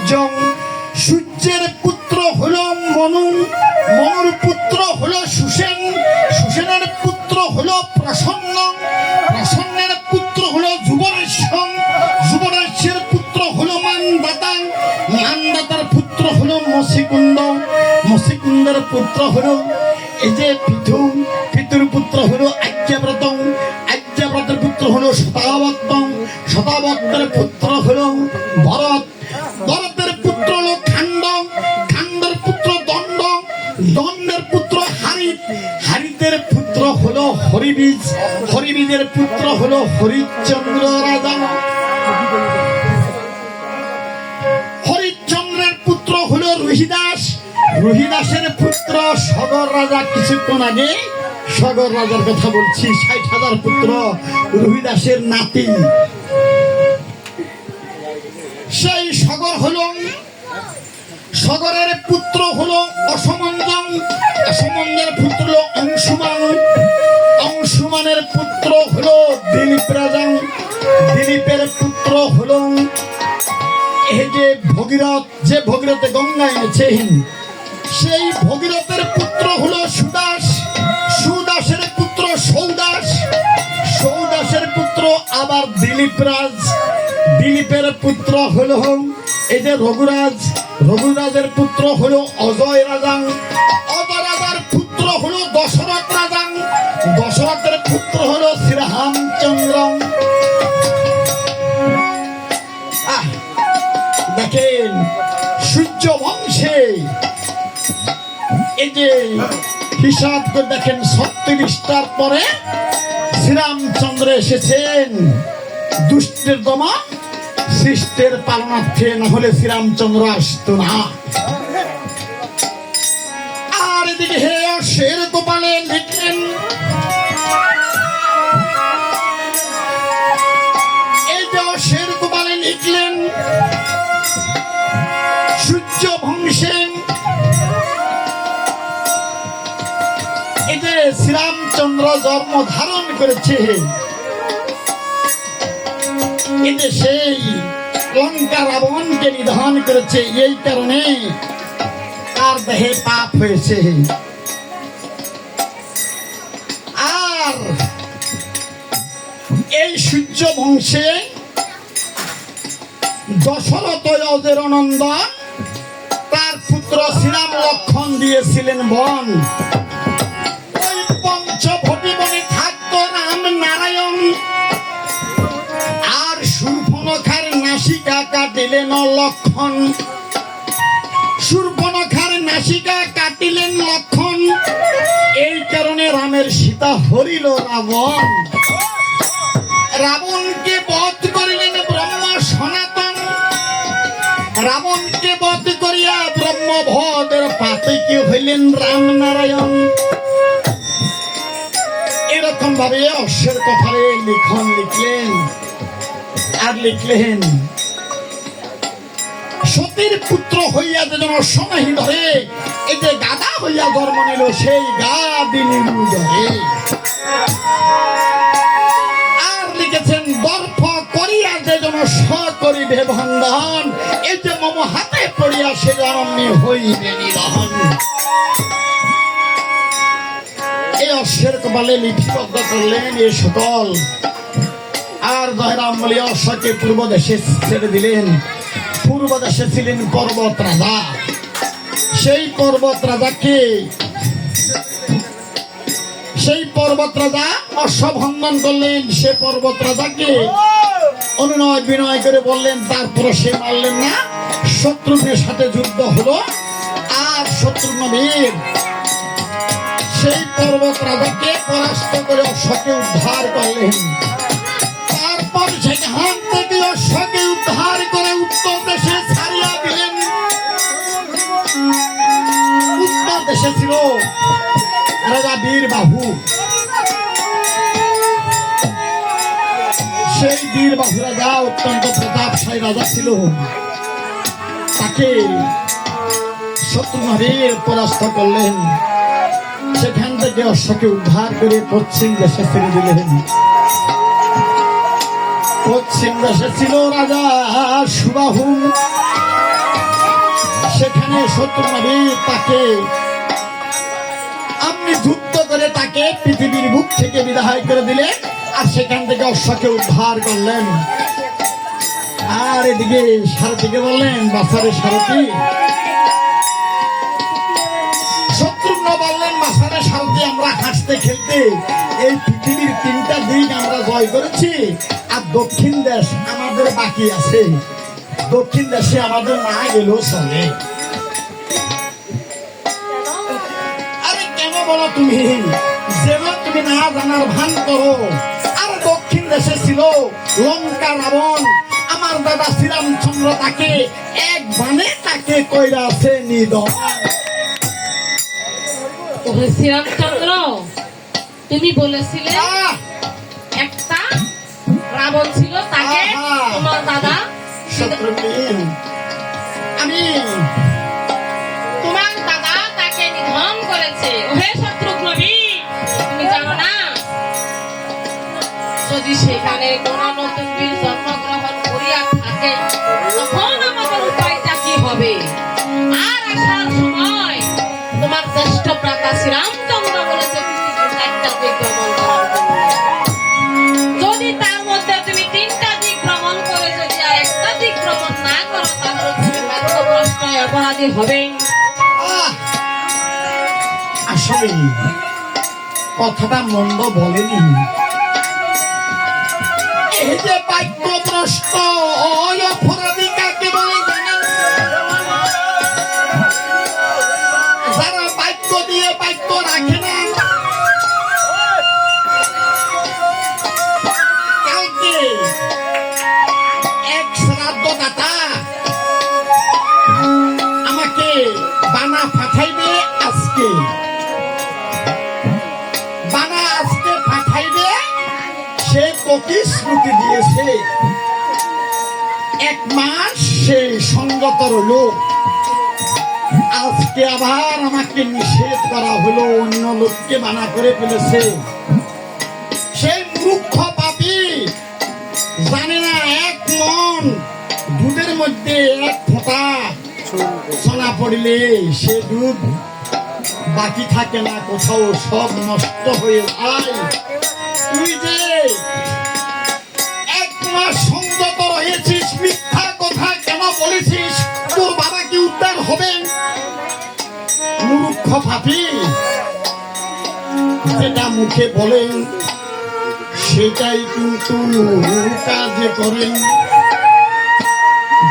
সূর্য, সূর্যের পুত্র হলো মনু, মনুর পুত্র হলো সুসেন, সুসেনের পুত্র হলো প্রসন্ন, প্রসন্নের পুত্র হলো যুবরাজ, যুবরাজের পুত্র হলো মানদাতা, মানদাতার পুত্র হলো মসিকুন্দ, মসিকুন্দের পুত্র হলো এই যে পিথু, পিতুর পুত্র হলো আজ্ঞাব্রত, আজ্ঞাব্রতের পুত্র হলো শতাবক্ত, শতাবক্তের পুত্র হলো ভরত, ভরতের পুত্র হলো খান্ড, খান্ডের পুত্র দণ্ড, দণ্ডের পুত্র হারিত, হারিতের পুত্র হলো হরিবীজ, হরিবীজের পুত্র হলো হরিশ্চন্দ্র রাজা, হরিশ্চন্দ্রের পুত্র হলো রোহিদাস, রোহিদাসের পুত্র সগর রাজা। কিছুক্ষণ আগে সগর রাজার কথা বলছি, ৬০,০০০ পুত্র রোহিদাসের নাতি। সেই সগর হলো, সগরের পুত্র হলো অসমঞ্জন, অসমঞ্জনের পুত্র হলো অংশুমান, অংশুমানের পুত্র হলো দিলীপ রাজা, দিলীপের পুত্র হলো এই যে ভগীরথ, যে ভগীরথে গঙ্গা এনেছেন সেই ভগীরথের পুত্র হলো সুদাস, সুদাসের পুত্র সৌদাস, সৌদাসের পুত্র আবার দিলীপ রাজ, দিলীপের পুত্র হলো এই যে রঘুরাজ, রঘুরাজের পুত্র হলো অজয় রাজা, অজয় রাজার পুত্র হলো দশরথ রাজা, দশরথের পুত্র হলো শ্রীরামচন্দ্র। দেখেন সূর্য বংশে এই যে হিসাব করে দেখেন ৩৬টার পরে শ্রীরামচন্দ্র এসেছেন দুষ্টের দমন সৃষ্টের পালনার্থে, না হলে শ্রীরামচন্দ্র আসতো না। আর এদিকে হে শের গোপালে লিখলেন, এই যে শের গোপালে লিখলেন সূর্য বংশে এই যে শ্রীরামচন্দ্র জন্ম ধারণ করেছে, এই যে সেই লঙ্কা রাবণকে নিধন করেছে, এই কারণে তার দেহে পাপ হয়েছে। আর এই সূর্য বংশে দশরথ অজের নন্দন তার পুত্র শ্রীরাম লক্ষণ দিয়েছিলেন বন। ওই পঞ্চভটি বনে থাকতো রাম নারায়ণ, আর শূর্পণখার নাসিকা কাটিলেন লক্ষণ, শূর্পণখার নাসিকা কাটিলেন লক্ষণ। এই কারণে রামের সীতা হরিল রাবণ, রাবণকে বধ করিলেন ব্রহ্ম সনাতন, রাবণকে বধ করিয়া ব্রহ্মভদের পাতকি হইলেন রাম নারায়ণ। এরকম ভাবে অশ্বের কপালে লিখন লিখলেন, আর লিখলেন সতীর পুত্র হইয়া যেন সমাহি ধরে এই যে গাদা হইয়া জন্ম নিল সেই গাদিনীর ধরে। আর লিখেছেন দর্প করিয়া যে যেন স করিবে বন্ধন, এই যে মম হাতে পড়িয়া সে জন্মে হইবে নিধন। এই অশ্বের কপালে লিপিবদ্ধ করলেন এ সুতল। আর জয়রাম বলে অশ্বকে পূর্ব দেশে ছেড়ে দিলেন। পূর্ব দেশে ছিলেন পর্বত রাজা, সেই পর্বত রাজাকে, সেই পর্বত রাজা অশ্বভঙ্গন করলেন। সে পর্বত রাজাকে অনুনয় বিনয় করে বললেন, তারপরে সে মারলেন না। শত্রুঘ্নের সাথে যুদ্ধ হলো, আর শত্রুঘ্নের সেই পর্বত রাজাকে পরাস্ত করে অশ্বকে উদ্ধার করলেন। তারপর সেখান থেকে অশ্বকে উদ্ধার করে উত্তর দেশে ছাড়িয়া দিলেন। উত্তর দেশে ছিল রাজা বীরবাহু। সেই বীরবাহু রাজা অত্যন্ত প্রতাপশালী রাজা ছিল। তাকে শত্রুঘ্নের পরাস্ত করলেন। সেখান থেকে অশ্বকে উদ্ধার করে পশ্চিম দেশে ছেড়ে দিলেন। পশ্চিম দেশে ছিল রাজা সুবাহু। শত্রুনবী তাকে আপনি যুদ্ধ করে তাকে পৃথিবীর বুক থেকে বিদায় করে দিলেন, আর সেখান থেকে অশ্বকে উদ্ধার করলেন। আর এদিকে সারথীকে বললেন, বাসারে সারথী। শত্রুঘ্ন বললেন, বাসারে সারথী, আমরা হাসতে খেলতে এই পৃথিবীর 3টা দিক আমরা জয় করেছি, আর দক্ষিণ দেশ আমাদের বাকি আছে। দক্ষিণ দেশে আমাদের না গেলেও চলে। আরে কেন বলো তুমি, যেমন তুমি না জানার ভান করো। আর দক্ষিণ দেশে ছিল লঙ্কা রাবণ, আমার দাদা শ্রীরামচন্দ্র তাকে এক বানে তাকে কইরা আছে নিধন। শ্রীরামচন্দ্র, তুমি বলেছিলে একটা রাবণ ছিল, তাকে তোমার দাদা আমি তোমার দাদা তাকে নিধন করেছে। ওহে শত্রুঘ্ন, তুমি জানো না, যদি সেখানে কোন নতুন বীর জন্মগ্রহণ করিয়া থাকে তখন আমাদের উপায়টা কি হবে? আর আসার সময় তোমার জ্যেষ্ঠ ভ্রাতা শ্রীরামচন্দ্র বলেছে পৃথিবীর 4টা দিক ভ্রমণ করার জন্য। যদি তার মধ্যে তুমি 3টা দিক ভ্রমণ করে যদি আর একটা দিক ভ্রমণ না করো, তাহলে তুমি ব্যর্থগ্রস্ত অপরাধী হবে। আসলে কথাটা মন্দ বলেনি। এই যে বাক্যভ্রষ্ট অপরাধী কাকে বলে জানেন? যারা বাক্য দিয়ে বাক্য রাখে না। কালকে এক শ্রাদ্ধদাতা আমাকে বানা পাঠাইবে, আজকে বানা আজকে পাঠাইবে, সে প্রতিশ্রুতি দিয়েছে 1 মাস সে সংগত রইল। আজকে আবার আমাকে নিষেধ করা হলো, অন্য লোককে বানা করে ফেলেছে। সেই মূর্খ পাপী জানে না 1 মণ দুধের মধ্যে 1 ফোঁটা সোনা পড়িলে সে দুধ বাকি থাকে না কোথাও, সব নষ্ট হয়ে যায়। তুই যে 1 মাস সংযত রয়েছিস, মিথ্যা কথা কেন বলেছিস? তোর বাবা কি উদ্ধার হবে? মূর্খ পাপী, যেটা মুখে বলেন সেটাই কিন্তু কাজে করেন।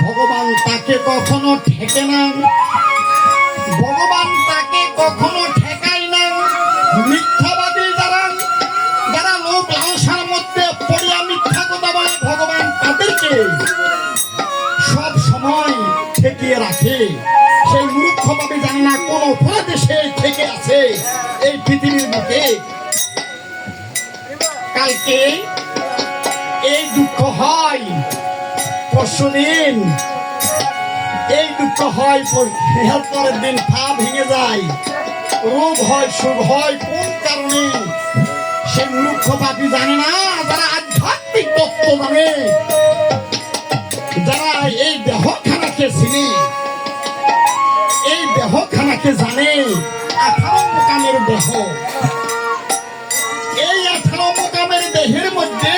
ভগবান তাকে কখনো ঠেকে না, ভগবান তাকে কখনো ঠেকায় না। মিথ্যাবাদী যারা যারা লোক লালসার মধ্যে পড়িয়া মিথ্যা কথা বলে, ভগবান তাদেরকে সব সময় ঠেকিয়ে রাখে। সেই মূর্খভাবে জানে না কোন অপরাধে সে থেকে আছে এই পৃথিবীর মধ্যে। কালকে এই দুঃখ হয়, পরশুদিন এই দুঃখ হয়, পরের দিন পা ভেঙে যায়, রোগ হয়, সুখ হয়। কোন কারণে? সে মূর্খ পাপী জানে না। যারা আধ্যাত্মিক তত্ত্ব জানে, যারা এই দেহখানাকে চিনে, এই দেহখানাকে জানে, 18 মোকামের দেহ, এই 18 মোকামের দেহের মধ্যে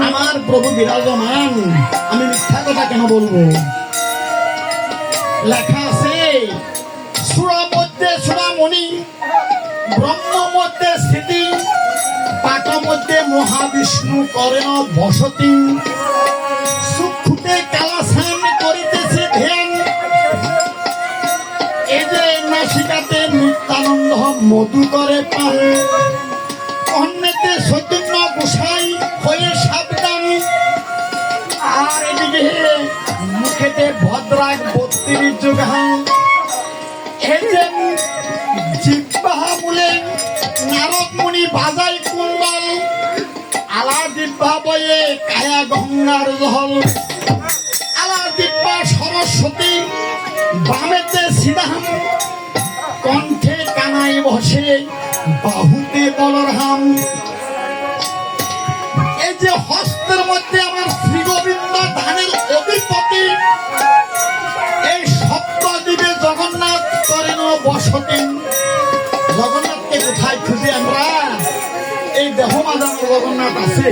আমার প্রভু বিরাজমান। আমি মিথ্যা কথা কেন বলবো? লেখা আছে সূরা মধ্যে সূরামণি, ব্রহ্ম মধ্যে স্থিতি, পাঠ মধ্যে মহাবিষ্ণু করেন বসতি, চক্ষুতে কালাসান করিতেছে ধ্যান, এই যে নাসিকাতে নিত্যানন্দ মধু করে পান, অন্যতে চৈতন্য গোসাই হয়ে সাবধান। আর এদিকে মুখেতে ভদ্রাগ 32 যোগান, এই যে জিহ্বা মূলে নারদ মুনি বাজাই কুণ্ডল, আলা জিহ্বা বয়ে কায়া গঙ্গার জল, আলা জিহ্বা সরস্বতী, বামেতে শ্রীরাম, কণ্ঠে কানাই বসে, বাহুতে বলরাম। এই যে হস্তের মধ্যে আমার শ্রী গোবিন্দ ধানের অধিপতি, এই শব্দ কোথায় খুঁজি আমরা? এই দেহ মাঝে আমার জগন্নাথ আছে,